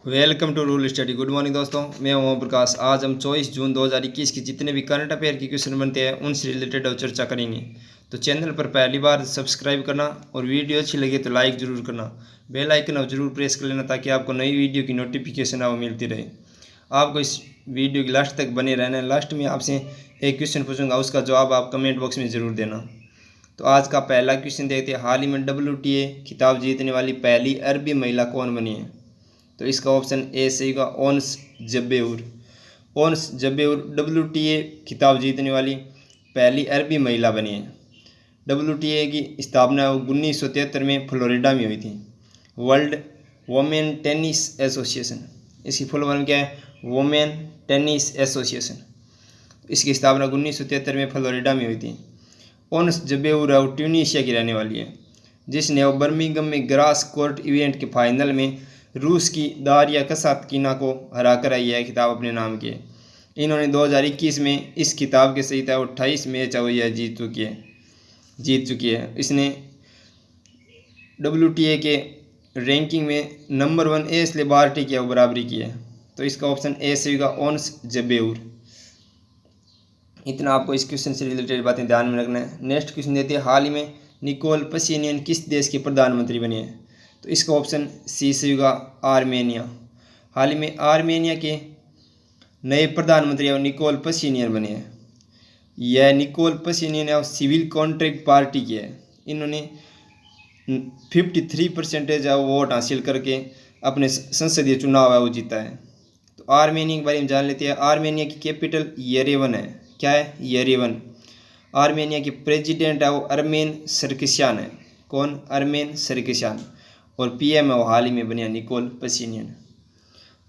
Welcome to rule study. Good morning दोस्तों, मैं हूं ओम प्रकाश। आज हम 24 जून 2021 की जितने भी करंट अफेयर के क्वेश्चन बनते हैं उनसे रिलेटेड चर्चा करेंगे। तो चैनल पर पहली बार सब्सक्राइब करना और वीडियो अच्छी लगे तो लाइक ज़रूर करना। बेल आइकन अब जरूर प्रेस कर लेना ताकि आपको नई वीडियो की नोटिफिकेशन वो मिलती रहे। आपको इस वीडियो की लास्ट तक बने रहना है। लास्ट में आपसे एक क्वेश्चन पूछूंगा, उसका जवाब आप कमेंट बॉक्स में ज़रूर देना। तो आज का पहला क्वेश्चन देखते हैं। हाल ही में WTA खिताब जीतने वाली पहली अरबी महिला कौन बनी है? तो इसका ऑप्शन ए सही होगा, ओन्स जब्बेउर। ओन्स जब्बेउर WTA खिताब जीतने वाली पहली अरबी महिला बनी है। WTA की स्थापना 1973 में फ्लोरिडा में हुई थी। वर्ल्ड वोमेन टेनिस एसोसिएशन, इसकी फुल फॉर्म क्या है? Women tennis association. इसकी स्थापना 1973 में फ्लोरिडा में हुई थी। ओन्स जब्बेउर ट्यूनीशिया की रहने वाली है, जिसने बर्मिंघम में ग्रास कोर्ट इवेंट के फाइनल में रूस की दारिया कसातकीना को हराकर आई है खिताब अपने नाम के। इन्होंने 2021 में इस खिताब के सहित 28 मैच यह जीत चुकी है। इसने WTA के रैंकिंग में नंबर 1 एसले बार्टी की बराबरी की है। तो इसका ऑप्शन ए सही होगा, ओन्स जब्बेउर। इतना आपको इस क्वेश्चन से रिलेटेड बातें ध्यान में रखना है। नेक्स्ट क्वेश्चन देते हैं। हाल ही में निकोल पशिनियन किस देश के प्रधानमंत्री बने हैं? तो इसका ऑप्शन सी सही होगा, आर्मेनिया। हाल ही में आर्मेनिया के नए प्रधानमंत्री निकोल पशिनियन बने हैं। यह निकोल पशिनियन सिविल कॉन्ट्रैक्ट पार्टी की है। इन्होंने 53% वोट हासिल करके अपने संसदीय चुनाव वो जीता है। तो आर्मेनिया के बारे में जान लेते हैं। आर्मेनिया की कैपिटल येरेवन है। क्या है? येरेवन। आर्मेनिया के प्रेसिडेंट है वो अरमेन सरकिस्यान है। कौन? अरमेन सरकिस्यान। और PM है वो हाल ही में बने निकोल पशिनियन।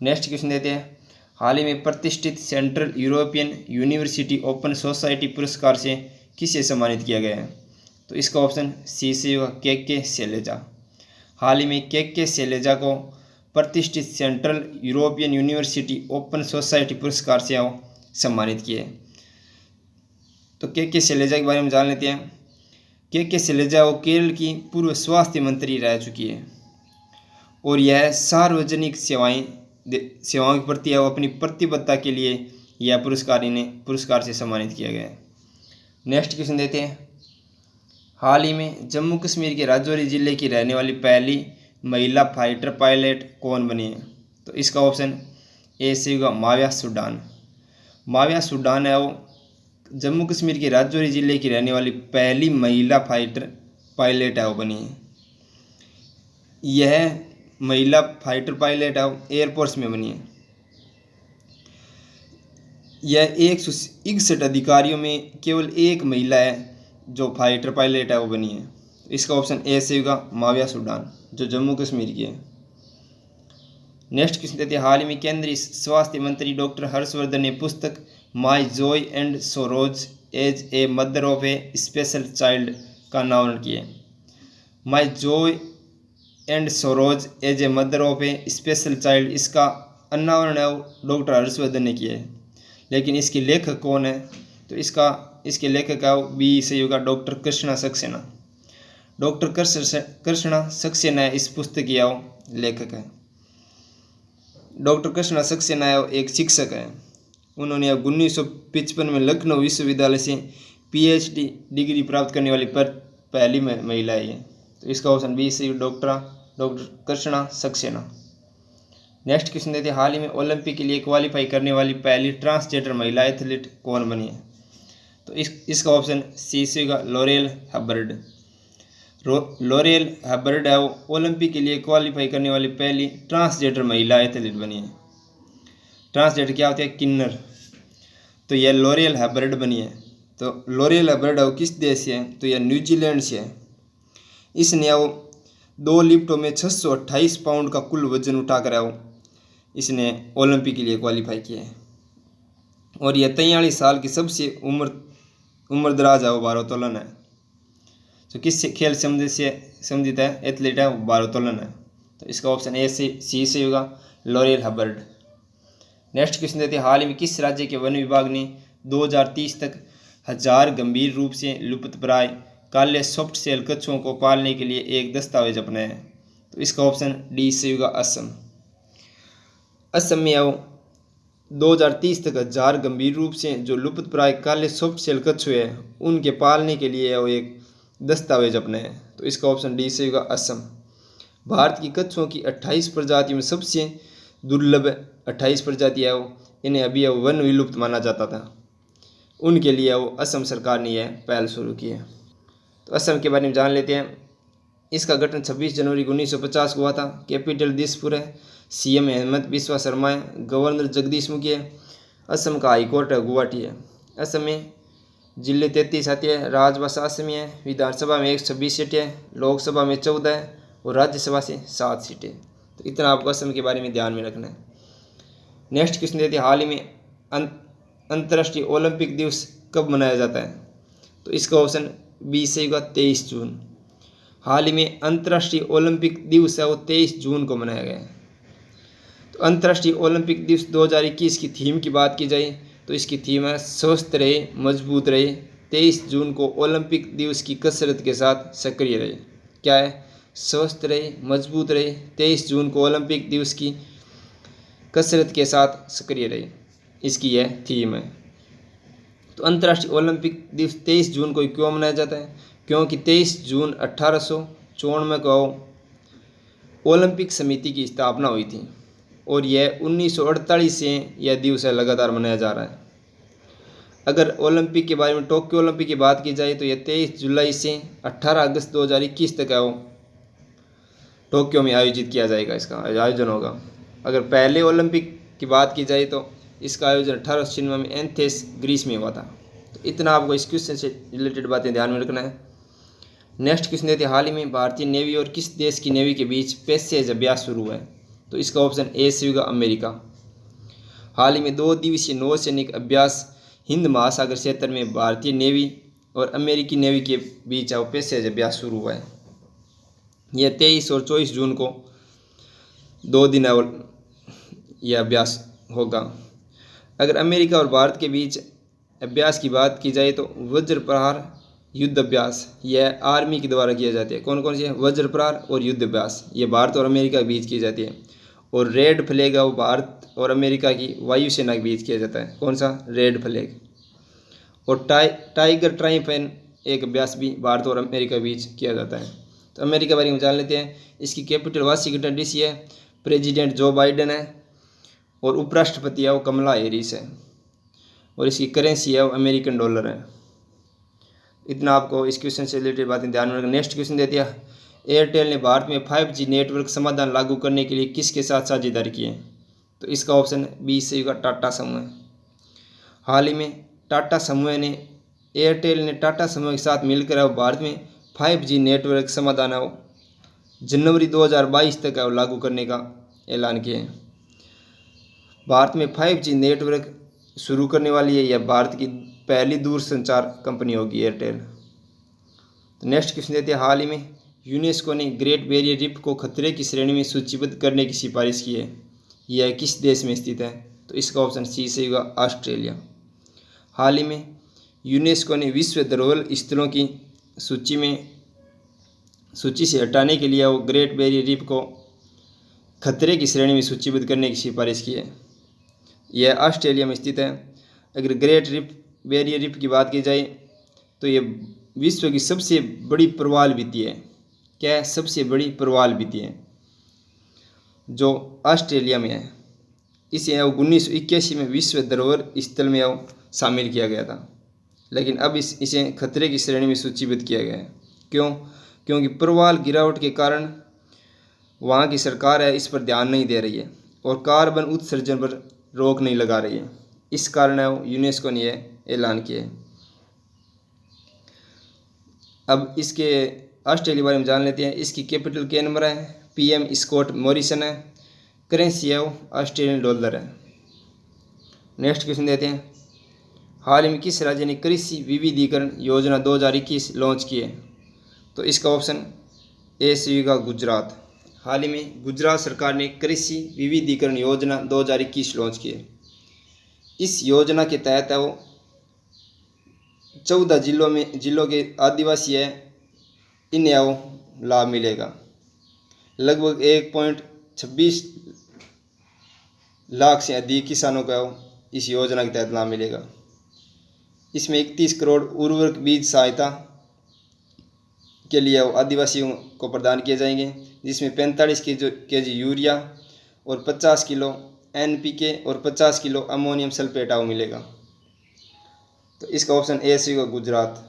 नेक्स्ट क्वेश्चन देते हैं। हाल ही में प्रतिष्ठित central European university open society पुरस्कार से किसे सम्मानित किया गया है? तो इसका ऑप्शन सी से होगा, के शैलजा। हाल ही में के शैलजा को प्रतिष्ठित central European university open society पुरस्कार से सम्मानित किए। तो के शैलजा के बारे में जान लेते हैं। के शैलजा वो केरल की पूर्व स्वास्थ्य मंत्री रह चुकी है और यह सार्वजनिक सेवाओं के प्रति अपनी प्रतिबद्धता के लिए यह पुरस्कार से सम्मानित किया गया है। नेक्स्ट क्वेश्चन देते हैं। हाल ही में जम्मू कश्मीर के राजौरी जिले की रहने वाली पहली महिला फाइटर पायलट कौन बनी है? तो इसका ऑप्शन ए से होगा, माविया सुडान। माविया सुडान है वो जम्मू कश्मीर के राजौरी जिले की रहने वाली पहली महिला फाइटर पायलट है वो बनी है। यह महिला फाइटर पायलट है एयरफोर्स में बनी है। यह 161 अधिकारियों में केवल एक महिला है जो फाइटर पायलट है वो बनी है। इसका ऑप्शन ए से होगा, माविया सुडान, जो जम्मू कश्मीर की है। नेक्स्ट क्वेश्चन देते हैं। हाल ही में केंद्रीय स्वास्थ्य मंत्री डॉक्टर हर्षवर्धन ने पुस्तक my joy and sorrows as a mother of a special child का अनावरण किया। My joy and sorrows as a mother of a special child, इसका अनावरण है डॉक्टर हर्षवर्धन ने किया है। लेकिन इसके लेखक कौन है? तो इसके लेखक है बी सही होगा, डॉक्टर कृष्णा सक्सेना। डॉक्टर कृष्णा सक्सेना इस पुस्तक की लेखक है। डॉक्टर कृष्णा सक्सेना एक शिक्षक है। उन्होंने 1955 में लखनऊ विश्वविद्यालय से PhD डिग्री प्राप्त करने वाली पहली महिला है। तो इसका ऑप्शन बी सही, doctor Krishna Saxena. Next question देते हैं। हाल ही में ओलंपिक के लिए क्वालिफाई करने वाली पहली ट्रांसजेंडर महिला एथलीट कौन बनी है? तो इसका ऑप्शन सी से होगा, लॉरेल हबर्ड। लॉरेल हबर्ड है वो ओलंपिक के लिए क्वालिफाई करने वाली पहली ट्रांसजेंडर महिला एथलीट बनी है। ट्रांसजेंडर क्या होता है? किन्नर। तो यह लॉरेल हबर्ड बनी है। तो लॉरेल हबर्ड है किस देश से है? तो यह न्यूजीलैंड से है। इसने 2 लिफ्टों में 628 पाउंड का कुल वजन उठाकर इसने ओलंपिक के लिए क्वालिफाई किया है। और यह 43 साल की सबसे उम्र दराज है वो भारोत्तोलन है। तो किस खेल से संबंधित है एथलीट है? भारोत्तोलन है। तो इसका ऑप्शन ए सी से होगा, लॉरेल हबर्ड। नेक्स्ट क्वेश्चन देते हैं। हाल ही में किस राज्य के वन विभाग ने 2030 तक 1000 गंभीर रूप से लुप्तप्राय काले सॉफ्ट सेल कछुओं को पालने के लिए एक दस्तावेज अपनाया है? तो इसका ऑप्शन डी से होगा, असम। असम में आओ 2030 तक 1000 गंभीर रूप से जो लुप्त प्राय काले सॉफ्ट सेल कछुए हैं उनके पालने के लिए वो एक दस्तावेज अपने हैं। तो इसका ऑप्शन डी सही होगा असम। भारत की कच्छुओं की 28 प्रजातियों में सबसे दुर्लभ 28 प्रजातियाँ वो इन्हें अभी वन विलुप्त माना जाता था, उनके लिए वो असम सरकार ने यह पहल शुरू की है। तो असम के बारे में जान लेते हैं। इसका गठन 26 जनवरी 1950 को हुआ था। कैपिटल दिसपुर है। सीएम हेमंत बिस्वा शर्मा है। गवर्नर जगदीश मुखी है। असम का हाईकोर्ट है गुवाहाटी है। असम में जिले 33 आते हैं। राजभाषा असमी है। विधानसभा में 126 सीटें हैं। लोकसभा में 14 है और राज्यसभा से 7 सीटें। तो इतना आपको असम के बारे में ध्यान में रखना है। नेक्स्ट क्वेश्चन देते हैं, हाल ही में अंतर्राष्ट्रीय ओलंपिक दिवस कब मनाया जाता है? तो इसका ऑप्शन बी सही होगा 23 जून। हाल ही में अंतर्राष्ट्रीय ओलंपिक दिवस है वो 23 जून को मनाया गया है। तो अंतर्राष्ट्रीय ओलंपिक दिवस 2021 की थीम की बात की जाए तो इसकी थीम है स्वस्थ रहे मजबूत रहे। 23 जून को ओलंपिक दिवस की कसरत के साथ सक्रिय रहे। क्या है? स्वस्थ रहे मजबूत रहे। 23 जून को ओलंपिक दिवस की कसरत के साथ सक्रिय रहे, इसकी यह थीम है। तो अंतर्राष्ट्रीय ओलंपिक दिवस 23 जून को क्यों मनाया जाता है? क्योंकि 23 जून 1854 को ओलंपिक समिति की स्थापना हुई थी और यह 1948 से यह दिवस लगातार मनाया जा रहा है। अगर ओलंपिक के बारे में टोक्यो ओलंपिक की बात की जाए तो यह 23 जुलाई से 18 अगस्त 2021 तक है वो टोक्यो में आयोजित किया जाएगा, इसका आयोजन होगा। अगर पहले ओलंपिक की बात की जाए तो इसका आयोजन 1896 में एथेंस ग्रीस में हुआ था। तो इतना आपको इस क्वेश्चन से रिलेटेड बातें ध्यान में रखना है। नेक्स्ट क्वेश्चन देते हैं, हाल ही में भारतीय नेवी और किस देश की नेवी के बीच पैसेज अभ्यास शुरू हुआ है? तो इसका ऑप्शन ए सही होगा अमेरिका। हाल ही में 2 दिवसीय नौसैनिक अभ्यास हिंद महासागर क्षेत्र में भारतीय नेवी और अमेरिकी नेवी के बीच पैसेज अभ्यास शुरू हुआ है। यह 23 और 24 जून को 2 दिन यह अभ्यास होगा। अगर अमेरिका और भारत के बीच अभ्यास की बात की जाए तो वज्र प्रहार युद्ध अभ्यास यह आर्मी के द्वारा किया जाता है। कौन कौन से? वज्र प्रहार और युद्ध अभ्यास ये भारत और अमेरिका के बीच की जाती है। और रेड फ्लैग वो भारत और अमेरिका की वायुसेना के बीच किया जाता है। कौन सा? Red flag. और टाइगर ट्राइफन एक अभ्यास भी भारत और अमेरिका के बीच किया जाता है। तो अमेरिका के बारे में जान लेते हैं। इसकी कैपिटल वाशिंगटन डीसी है। प्रेसिडेंट जो बाइडेन है और उपराष्ट्रपति है वो कमला हैरिस है और इसकी करेंसी है वो अमेरिकन डॉलर है। इतना आपको इस क्वेश्चन से रिलेटेड बातें ध्यान में रखना। नेक्स्ट क्वेश्चन देते हैं, एयरटेल ने भारत में 5G नेटवर्क समाधान लागू करने के लिए किसके साथ साझेदारी की है? तो इसका ऑप्शन बी सही होगा टाटा समूह। हाल ही में टाटा समूह ने एयरटेल ने टाटा समूह के साथ मिलकर भारत में 5G नेटवर्क समाधान जनवरी 2022 तक लागू करने का ऐलान किया है। भारत में 5G नेटवर्क शुरू करने वाली है। यह भारत की पहली दूरसंचार कंपनी होगी एयरटेल। तो नेक्स्ट क्वेश्चन देते हैं, हाल ही में यूनेस्को ने ग्रेट बैरियर रीफ को खतरे की श्रेणी में सूचीबद्ध करने की सिफारिश की है। यह किस देश में स्थित है? तो इसका ऑप्शन सी सही होगा ऑस्ट्रेलिया। हाल ही में यूनेस्को ने विश्व धरोहर स्थलों की सूची से हटाने के लिए वो ग्रेट बैरियर रीफ को खतरे की श्रेणी में सूचीबद्ध करने की सिफारिश की है। यह ऑस्ट्रेलिया में स्थित है। अगर ग्रेट बैरियर रीफ की बात की जाए तो ये विश्व की सबसे बड़ी प्रवाल भित्ति है। क्या है? सबसे बड़ी प्रवाल भित्ति है जो ऑस्ट्रेलिया में है। इसे 1981 में विश्व धरोहर स्थल में शामिल किया गया था, लेकिन अब इसे खतरे की श्रेणी में सूचीबद्ध किया गया है। क्यों? क्योंकि प्रवाल गिरावट के कारण वहाँ की सरकार है इस पर ध्यान नहीं दे रही है और कार्बन उत्सर्जन पर रोक नहीं लगा रही है। इस कारण यूनेस्को ने यह ऐलान किया है। अब इसके ऑस्ट्रेलिया के बारे में जान लेते हैं। इसकी कैपिटल कैनबरा है। PM स्कॉट मॉरिसन है। करेंसी है वो ऑस्ट्रेलियन डॉलर है। नेक्स्ट क्वेश्चन देते हैं, हाल ही में किस राज्य ने कृषि विविधीकरण योजना 2021 लॉन्च की है? तो इसका ऑप्शन ए सही होगा गुजरात। हाल ही में गुजरात सरकार ने कृषि विविधीकरण योजना 2021 लॉन्च की है। इस योजना के तहत वो 14 जिलों के आदिवासी है इन्हें वो लाभ मिलेगा। लगभग 1.26 लाख से अधिक किसानों को इस योजना के तहत लाभ मिलेगा। इसमें 31 करोड़ उर्वरक बीज सहायता के लिए आदिवासियों को प्रदान किए जाएंगे, जिसमें 45 केजी यूरिया और 50 किलो NPK और 50 किलो अमोनियम सल्फेट मिलेगा। तो इसका ऑप्शन ए सी होगा गुजरात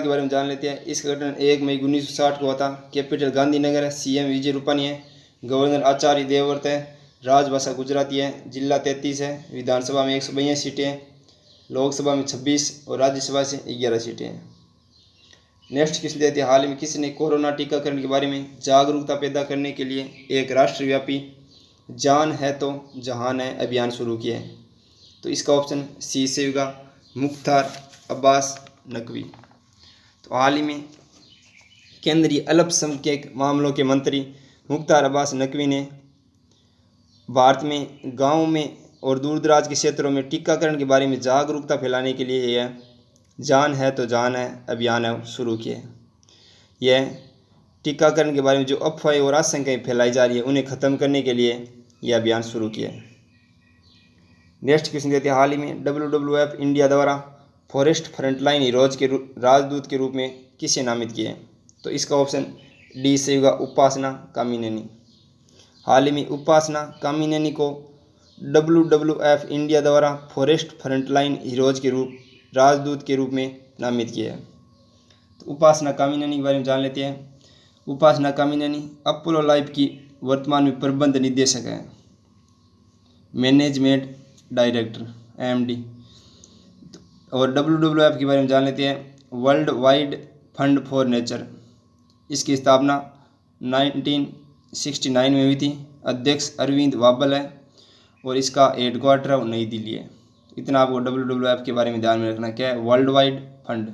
के बारे में जान लेते हैं। इसका गठन 1 मई 1960 को हुआ था। कैपिटल गांधीनगर है। CM विजय रूपानी है। गवर्नर आचार्य देवव्रत है। राजभाषा गुजराती है। जिला 33 है। विधानसभा में 182 सीटें हैं। लोकसभा में 26 और राज्यसभा से 11 सीटें हैं। नेक्स्ट क्वेश्चन देते हैं, हाल में किसने कोरोना टीकाकरण के बारे में जागरूकता पैदा करने के लिए एक राष्ट्रव्यापी जान है तो जहान है अभियान शुरू किया है? तो इसका ऑप्शन सी से होगा मुख्तार अब्बास नकवी। तो हाल ही में केंद्रीय अल्पसंख्यक मामलों के मंत्री मुख्तार अब्बास नकवी ने भारत में गाँव में और दूर दराज के क्षेत्रों में टीकाकरण के बारे में जागरूकता फैलाने के लिए यह जान है तो जान है अभियान शुरू किया है। यह टीकाकरण के बारे में जो अफवाहें और आशंकाएं फैलाई जा रही है उन्हें ख़त्म करने के लिए यह अभियान शुरू किया है। नेक्स्ट क्वेश्चन देते हैं, हाल ही में WWF इंडिया द्वारा फॉरेस्ट फ्रंटलाइन हीरोज के राजदूत के रूप में किसे नामित किए? तो इसका ऑप्शन डी से होगा उपासना कामिनेनी। हाल ही में उपासना कामिनेनी को WWF इंडिया द्वारा फॉरेस्ट फ्रंटलाइन हीरोज के राजदूत के रूप में नामित किया है। तो उपासना कामिनेनी के बारे में जान लेते हैं। उपासना कामिनेनी अपोलो लाइफ की वर्तमान में प्रबंध निदेशक है, मैनेजमेंट डायरेक्टर MD। और WWF के बारे में जान लेते हैं। World wide fund for nature, इसकी स्थापना 1969 में हुई थी। अध्यक्ष अरविंद वाबल है और इसका हेडक्वार्टर नई दिल्ली है। इतना आपको WWF के बारे में ध्यान में रखना। क्या है? World wide fund.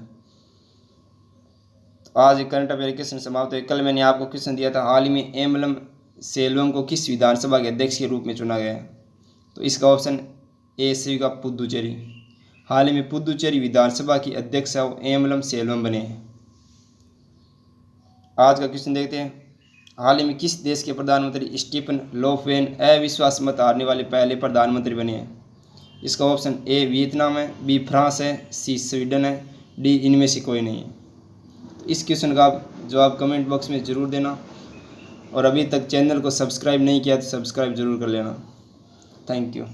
तो आज करंट अफेयर क्वेश्चन समाप्त है। कल मैंने आपको क्वेश्चन दिया था, हाल ही में एमलम सेल्वम को किस विधानसभा के अध्यक्ष के रूप में चुना गया है? तो इसका ऑप्शन ए से होगा पुदुचेरी। हाल ही में पुदुचेरी विधानसभा की अध्यक्ष एमलम सेल्वम बने हैं। आज का क्वेश्चन देखते हैं, हाल ही में किस देश के प्रधानमंत्री स्टीफन लोफवेन अविश्वास मत हारने वाले पहले प्रधानमंत्री बने हैं? इसका ऑप्शन ए वियतनाम है, बी फ्रांस है, सी स्वीडन है, डी इनमें से कोई नहीं है। तो इस क्वेश्चन का आप जवाब कमेंट बॉक्स में ज़रूर देना और अभी तक चैनल को सब्सक्राइब नहीं किया तो सब्सक्राइब ज़रूर कर लेना। Thank you.